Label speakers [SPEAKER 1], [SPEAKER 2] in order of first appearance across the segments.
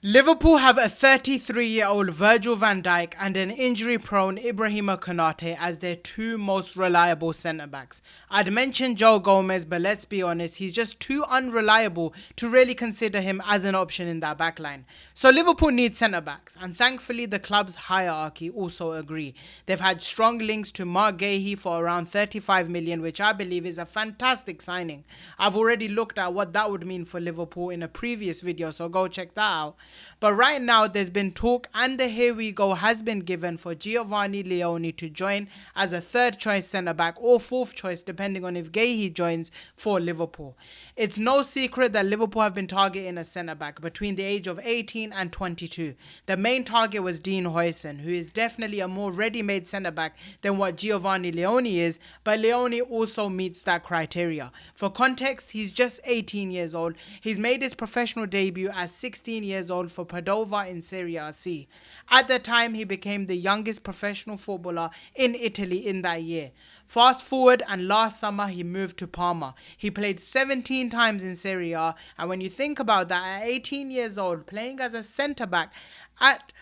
[SPEAKER 1] Liverpool have a 33-year-old Virgil van Dijk and an injury-prone Ibrahima Konate as their two most reliable centre-backs. I'd mentioned Joe Gomez, but let's be honest, he's just too unreliable to really consider him as an option in that backline. So Liverpool need centre-backs, and thankfully the club's hierarchy also agree. They've had strong links to Mark Gahey for around 35 million, which I believe is a fantastic signing. I've already looked at what that would mean for Liverpool in a previous video, so go check that out. But right now there's been talk and the here we go has been given for Giovanni Leoni to join as a third choice centre back or fourth choice depending on if Gahey joins for Liverpool. It's no secret that Liverpool have been targeting a centre back between the age of 18 and 22. The main target was Dean Huijsen, who is definitely a more ready-made centre back than what Giovanni Leoni is, but Leoni also meets that criteria. For context, he's just 18 years old. He's made his professional debut as 16 years old for Padova in Serie C. At the time, he became the youngest professional footballer in Italy in that year. Fast forward, and last summer he moved to Parma. He played 17 times in Serie A, and when you think about that, at 18 years old, playing as a centre-back at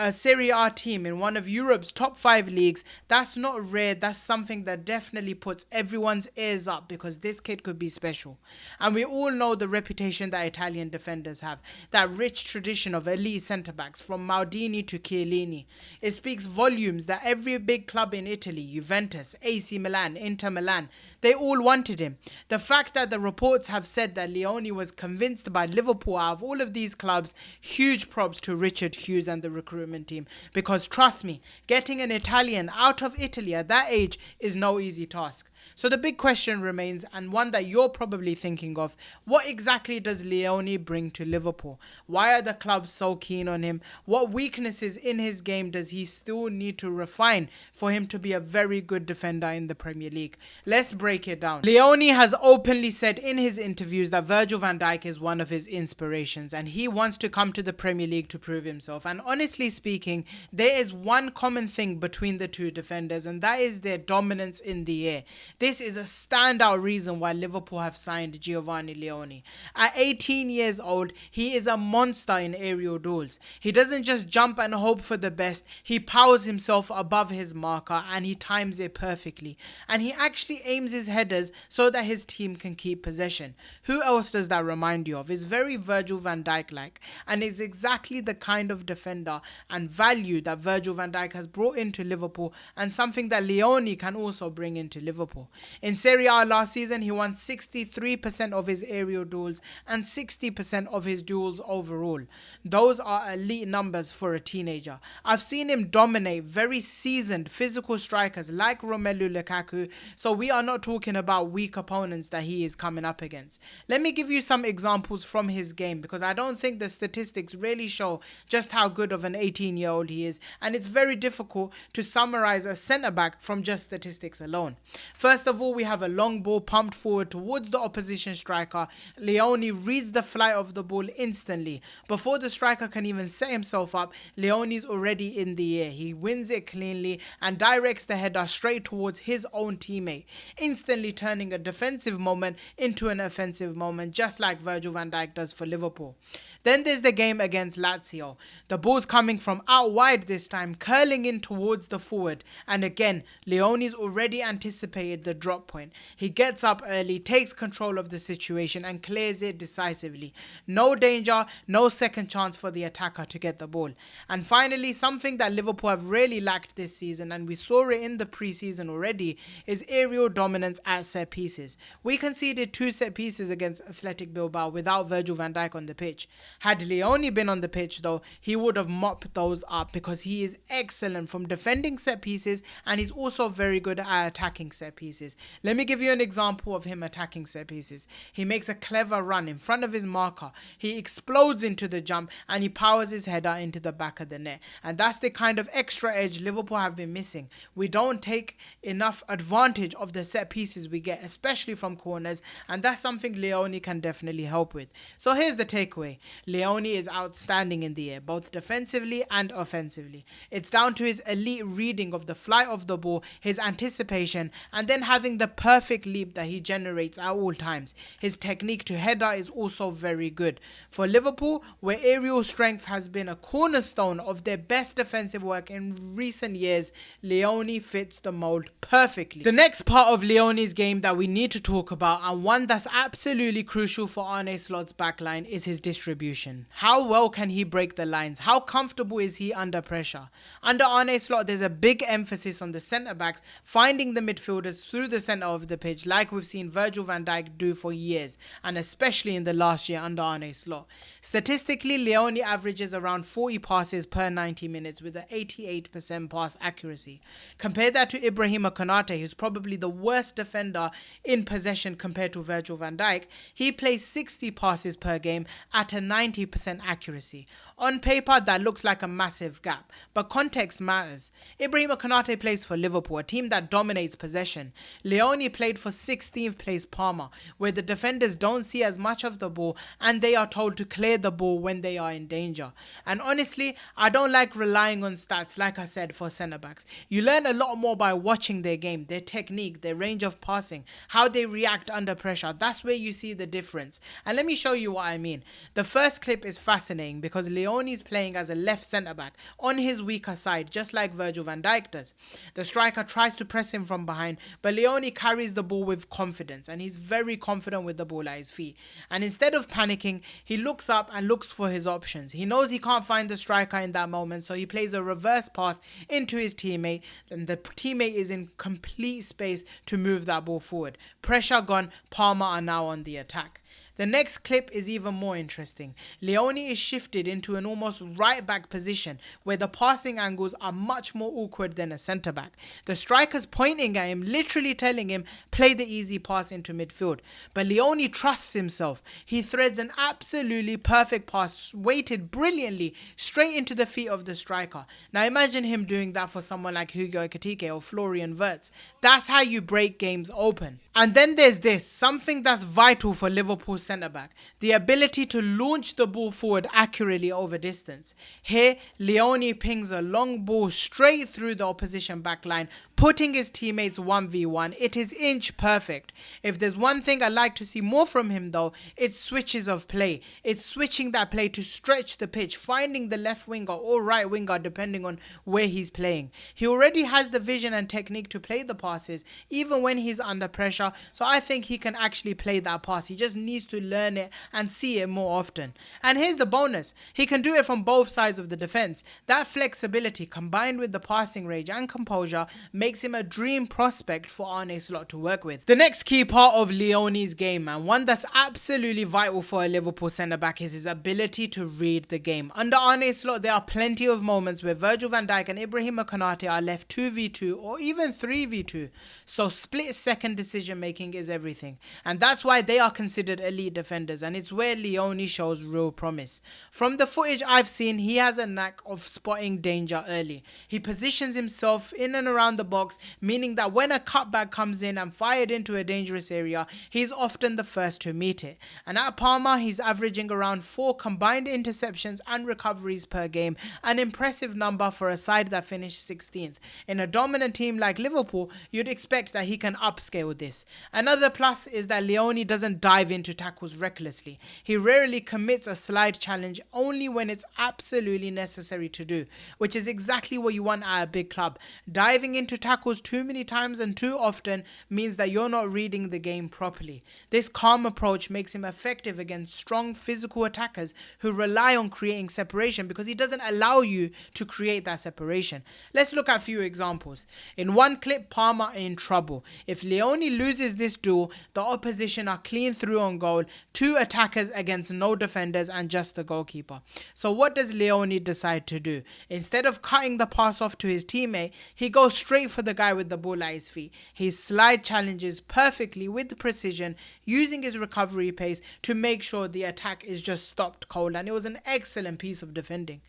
[SPEAKER 1] a Serie A team in one of Europe's top 5 leagues, that's not rare. That's something that definitely puts everyone's ears up because this kid could be special. And we all know the reputation that Italian defenders have, that rich tradition of elite centre-backs from Maldini to Chiellini. It speaks volumes that every big club in Italy, Juventus, AC Milan, Inter Milan, they all wanted him. The fact that the reports have said that Leoni was convinced by Liverpool out of all of these clubs, huge props to Richard Hughes and the recruitment team, because trust me, getting an Italian out of Italy at that age is no easy task. So the big question remains, and one that you're probably thinking of: what exactly does Leoni bring to Liverpool? Why are the clubs so keen on him? What weaknesses in his game does he still need to refine for him to be a very good defender in the Premier League? Let's break it down. Leoni has openly said in his interviews that Virgil van Dijk is one of his inspirations and he wants to come to the Premier League to prove himself. And honestly speaking, there is one common thing between the two defenders, and that is their dominance in the air. This is a standout reason why Liverpool have signed Giovanni Leoni. At 18 years old, he is a monster in aerial duels. He doesn't just jump and hope for the best, he powers himself above his marker and he times it perfectly. And he actually aims his headers so that his team can keep possession. Who else does that remind you of? It's very Virgil van Dijk-like, and is exactly the kind of defender and value that Virgil van Dijk has brought into Liverpool, and something that Leoni can also bring into Liverpool. In Serie A last season, he won 63% of his aerial duels and 60% of his duels overall. Those are elite numbers for a teenager. I've seen him dominate very seasoned physical strikers like Romelu Lukaku, so we are not talking about weak opponents that he is coming up against. Let me give you some examples from his game, because I don't think the statistics really show just how good of an 18-year-old he is, and it's very difficult to summarize a centre-back from just statistics alone. First of all, we have a long ball pumped forward towards the opposition striker. Leoni reads the flight of the ball instantly. Before the striker can even set himself up, Leoni's already in the air. He wins it cleanly and directs the header straight towards his own teammate, instantly turning a defensive moment into an offensive moment, just like Virgil van Dijk does for Liverpool. Then there's the game against Lazio. The ball's coming from out wide this time, curling in towards the forward, and again, Leoni's already anticipated the drop point. He gets up early, takes control of the situation and clears it decisively. No danger, no second chance for the attacker to get the ball. And finally, something that Liverpool have really lacked this season, and we saw it in the pre-season already, is aerial dominance at set pieces. We conceded 2 set pieces against Athletic Bilbao without Virgil van Dijk on the pitch. Had Leoni been on the pitch though, he would have mopped those up, because he is excellent from defending set pieces and he's also very good at attacking set pieces. Let me give you an example of him attacking set pieces. He makes a clever run in front of his marker. He explodes into the jump and he powers his header into the back of the net. And that's the kind of extra edge Liverpool have been missing. We don't take enough advantage of the set pieces we get, especially from corners, and that's something Leoni can definitely help with. So here's the takeaway. Leoni is outstanding in the air, both defensively defensively and offensively. It's down to his elite reading of the flight of the ball, his anticipation, and then having the perfect leap that he generates at all times. His technique to header is also very good. For Liverpool, where aerial strength has been a cornerstone of their best defensive work in recent years, Leoni fits the mold perfectly. The next part of Leoni's game that we need to talk about, and one that's absolutely crucial for Arne Slot's backline, is his distribution. How well can he break the lines? How comfortable is he under pressure? Under Arne Slot, there's a big emphasis on the centre-backs finding the midfielders through the centre of the pitch, like we've seen Virgil van Dijk do for years, and especially in the last year under Arne Slot. Statistically, Leoni averages around 40 passes per 90 minutes with an 88% pass accuracy. Compare that to Ibrahima Konate, who's probably the worst defender in possession compared to Virgil van Dijk. He plays 60 passes per game at a 90% accuracy. On paper, that looks like a massive gap, but context matters. Ibrahima Konate plays for Liverpool, a team that dominates possession. Leoni played for 16th place Parma, where the defenders don't see as much of the ball and they are told to clear the ball when they are in danger. And honestly, I don't like relying on stats, like I said, for centre-backs. You learn a lot more by watching their game, their technique, their range of passing, how they react under pressure. That's where you see the difference. And let me show you what I mean. The first clip is fascinating because Leoni is playing as a left centre-back on his weaker side, just like Virgil van Dijk does. The striker tries to press him from behind, but Leoni carries the ball with confidence, and he's very confident with the ball at his feet. And instead of panicking, he looks up and looks for his options. He knows he can't find the striker in that moment, so he plays a reverse pass into his teammate, and the teammate is in complete space to move that ball forward. Pressure gone, Parma are now on the attack. The next clip is even more interesting. Leoni is shifted into an almost right-back position where the passing angles are much more awkward than a centre-back. The striker's pointing at him, literally telling him, play the easy pass into midfield. But Leoni trusts himself. He threads an absolutely perfect pass, weighted brilliantly, straight into the feet of the striker. Now imagine him doing that for someone like Hugo Ekitike or Florian Wirtz. That's how you break games open. And then there's this, something that's vital for Liverpool's centre-back, the ability to launch the ball forward accurately over distance. Here, Leoni pings a long ball straight through the opposition backline, putting his teammates 1v1. It is inch perfect. If there's one thing I like to see more from him though, it's switches of play. It's switching that play to stretch the pitch, finding the left winger or right winger depending on where he's playing. He already has the vision and technique to play the passes even when he's under pressure, so I think he can actually play that pass. He just needs to learn it and see it more often. And here's the bonus. He can do it from both sides of the defense. That flexibility combined with the passing range and composure makes him a dream prospect for Arne Slot to work with. The next key part of Leoni's game, and one that's absolutely vital for a Liverpool centre-back, is his ability to read the game. Under Arne Slot, there are plenty of moments where Virgil van Dijk and Ibrahima Konate are left 2v2 or even 3v2. So split-second decision-making is everything. And that's why they are considered elite defenders, and it's where Leoni shows real promise. From the footage I've seen, he has a knack of spotting danger early. He positions himself in and around the box, meaning that when a cutback comes in and fired into a dangerous area, he's often the first to meet it. And at Parma, he's averaging around 4 combined interceptions and recoveries per game, an impressive number for a side that finished 16th. In a dominant team like Liverpool, you'd expect that he can upscale this. Another plus is that Leoni doesn't dive into tackles recklessly. He rarely commits a slide challenge only when it's absolutely necessary to do, which is exactly what you want at a big club. Diving into tackles too many times and too often means that you're not reading the game properly. This calm approach makes him effective against strong physical attackers who rely on creating separation because he doesn't allow you to create that separation. Let's look at a few examples. In one clip, Parma are in trouble. If Leoni loses this duel, the opposition are clean through on goal, 2 attackers against no defenders and just the goalkeeper. So what does Leoni decide to do? Instead of cutting the pass off to his teammate, he goes straight for the guy with the ball at his feet. He slide challenges perfectly with precision, using his recovery pace to make sure the attack is just stopped cold, and it was an excellent piece of defending.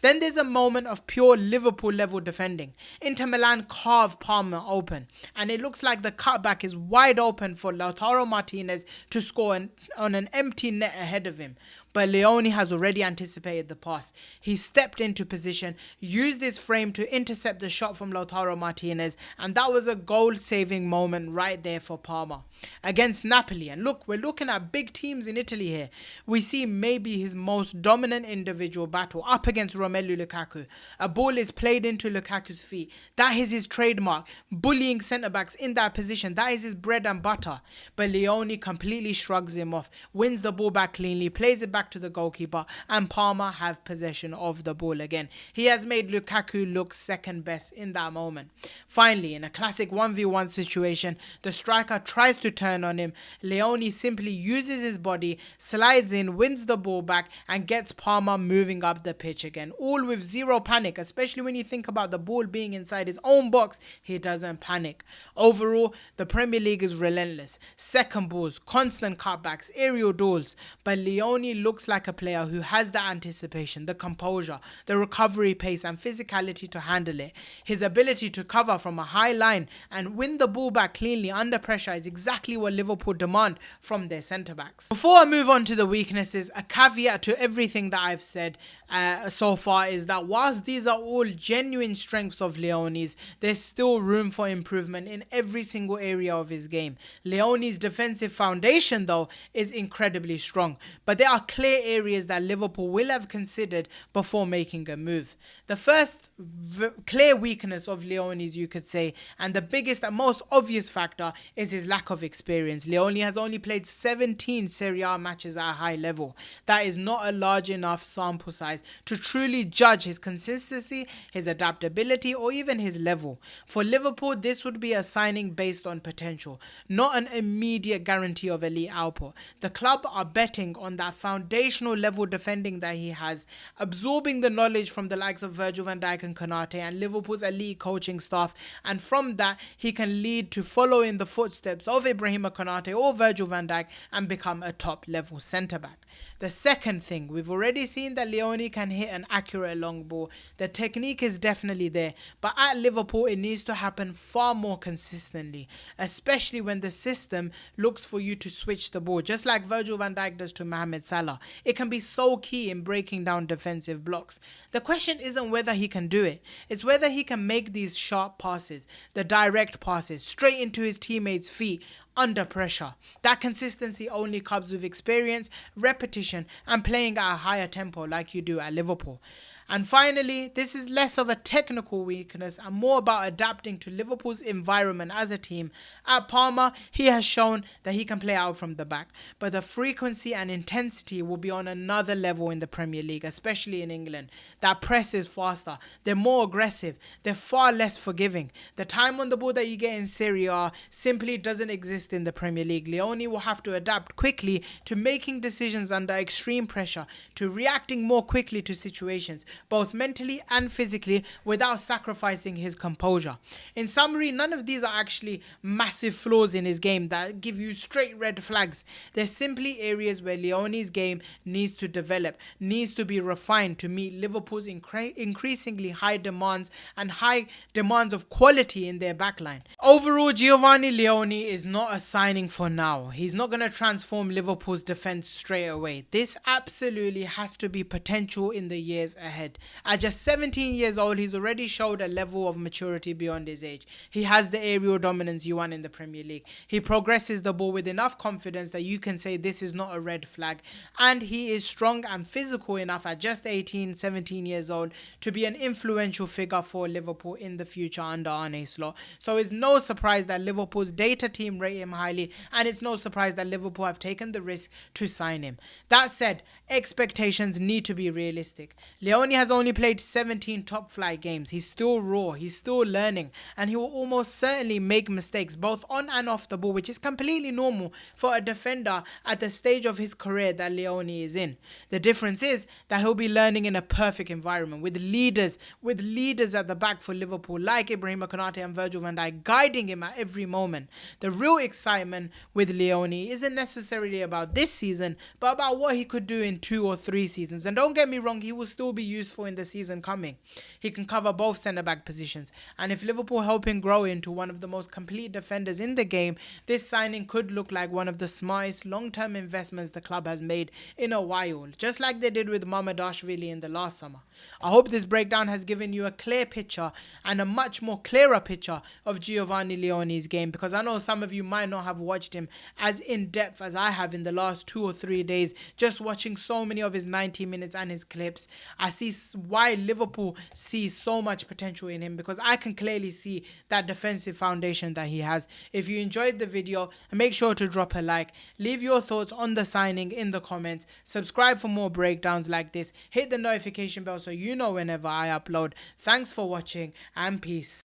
[SPEAKER 1] Then there's a moment of pure Liverpool level defending. Inter Milan carve Parma open, and it looks like the cutback is wide open for Lautaro Martinez to score on an empty net ahead of him. but Leoni has already anticipated the pass. He stepped into position, used his frame to intercept the shot from Lautaro Martinez, and that was a goal-saving moment right there for Parma against Napoli. And look, we're looking at big teams in Italy here. We see maybe his most dominant individual battle up against Romelu Lukaku. A ball is played into Lukaku's feet. That is his trademark, bullying centre-backs in that position. That is his bread and butter. But Leoni completely shrugs him off, wins the ball back cleanly, plays it back to the goalkeeper, and Parma have possession of the ball again. He has made Lukaku look second best in that moment. Finally, in a classic 1v1 situation, the striker tries to turn on him. Leoni simply uses his body, slides in, wins the ball back, and gets Parma moving up the pitch again. All with zero panic, especially when you think about the ball being inside his own box. He doesn't panic. Overall, the Premier League is relentless. Second balls, constant cutbacks, aerial duels. But Leoni looks like a player who has the anticipation, the composure, the recovery pace and physicality to handle it. His ability to cover from a high line and win the ball back cleanly under pressure is exactly what Liverpool demand from their centre-backs. Before I move on to the weaknesses, a caveat to everything that I've said so far is that whilst these are all genuine strengths of Leoni's, there's still room for improvement in every single area of his game. Leoni's defensive foundation, though, is incredibly strong, but there are clear areas that Liverpool will have considered before making a move. The first clear weakness of Leoni's, you could say, and the biggest and most obvious factor is his lack of experience. Leoni has only played 17 Serie A matches at a high level. That is not a large enough sample size to truly judge his consistency, his adaptability, or even his level. For Liverpool, this would be a signing based on potential, not an immediate guarantee of elite output. The club are betting on that foundational level defending that he has, absorbing the knowledge from the likes of Virgil van Dijk and Konate and Liverpool's elite coaching staff, and from that he can lead to follow in the footsteps of Ibrahima Konate or Virgil van Dijk and become a top level centre back. The second thing, we've already seen that Leoni can hit an accurate long ball. The technique is definitely there, but at Liverpool it needs to happen far more consistently, especially when the system looks for you to switch the ball, just like Virgil van Dijk does to Mohamed Salah. It can be so key in breaking down defensive blocks. The question isn't whether he can do it, it's whether he can make these sharp passes, the direct passes, straight into his teammates' feet, under pressure. That consistency only comes with experience, repetition, and playing at a higher tempo like you do at Liverpool. And finally, this is less of a technical weakness and more about adapting to Liverpool's environment as a team. At Parma, he has shown that he can play out from the back, but the frequency and intensity will be on another level in the Premier League, especially in England. That press is faster, they're more aggressive, they're far less forgiving. The time on the ball that you get in Serie A simply doesn't exist in the Premier League. Leoni will have to adapt quickly to making decisions under extreme pressure, to reacting more quickly to situations, both mentally and physically, without sacrificing his composure. In summary, none of these are actually massive flaws in his game that give you straight red flags. They're simply areas where Leoni's game needs to develop, needs to be refined to meet Liverpool's increasingly high demands and high demands of quality in their backline. Overall, Giovanni Leoni is not a signing for now. He's not going to transform Liverpool's defense straight away. This absolutely has to be potential in the years ahead. At just 17 years old, he's already showed a level of maturity beyond his age. He has the aerial dominance you want in the Premier League. He progresses the ball with enough confidence that you can say this is not a red flag. And he is strong and physical enough at just 18, 17 years old to be an influential figure for Liverpool in the future under Arne Slot. So it's no surprise that Liverpool's data team rate him highly, and it's no surprise that Liverpool have taken the risk to sign him. That said, expectations need to be realistic. Leoni has only played 17 top flight games. He's still raw, he's still learning, and he will almost certainly make mistakes both on and off the ball, which is completely normal for a defender at the stage of his career that Leoni is in. The difference is that he'll be learning in a perfect environment with leaders at the back for Liverpool like Ibrahima Konate and Virgil van Dijk guiding him at every moment. The real excitement with Leoni isn't necessarily about this season, but about what he could do in 2 or 3 seasons. And don't get me wrong, he will still be useful in the season coming. He can cover both centre-back positions. And if Liverpool help him grow into one of the most complete defenders in the game, this signing could look like one of the smartest long-term investments the club has made in a while, just like they did with Mamardashvili in the last summer. I hope this breakdown has given you a clear picture and a much more clearer picture of Giovanni Leoni's game, because I know some of you might not have watched him as in depth as I have in the last 2 or 3 days, just watching so many of his 90 minutes and his clips. I see why Liverpool sees so much potential in him, because I can clearly see that defensive foundation that he has. If you enjoyed the video, make sure to drop a like, leave your thoughts on the signing in the comments, subscribe for more breakdowns like this, hit the notification bell so you know whenever I upload. Thanks for watching and peace.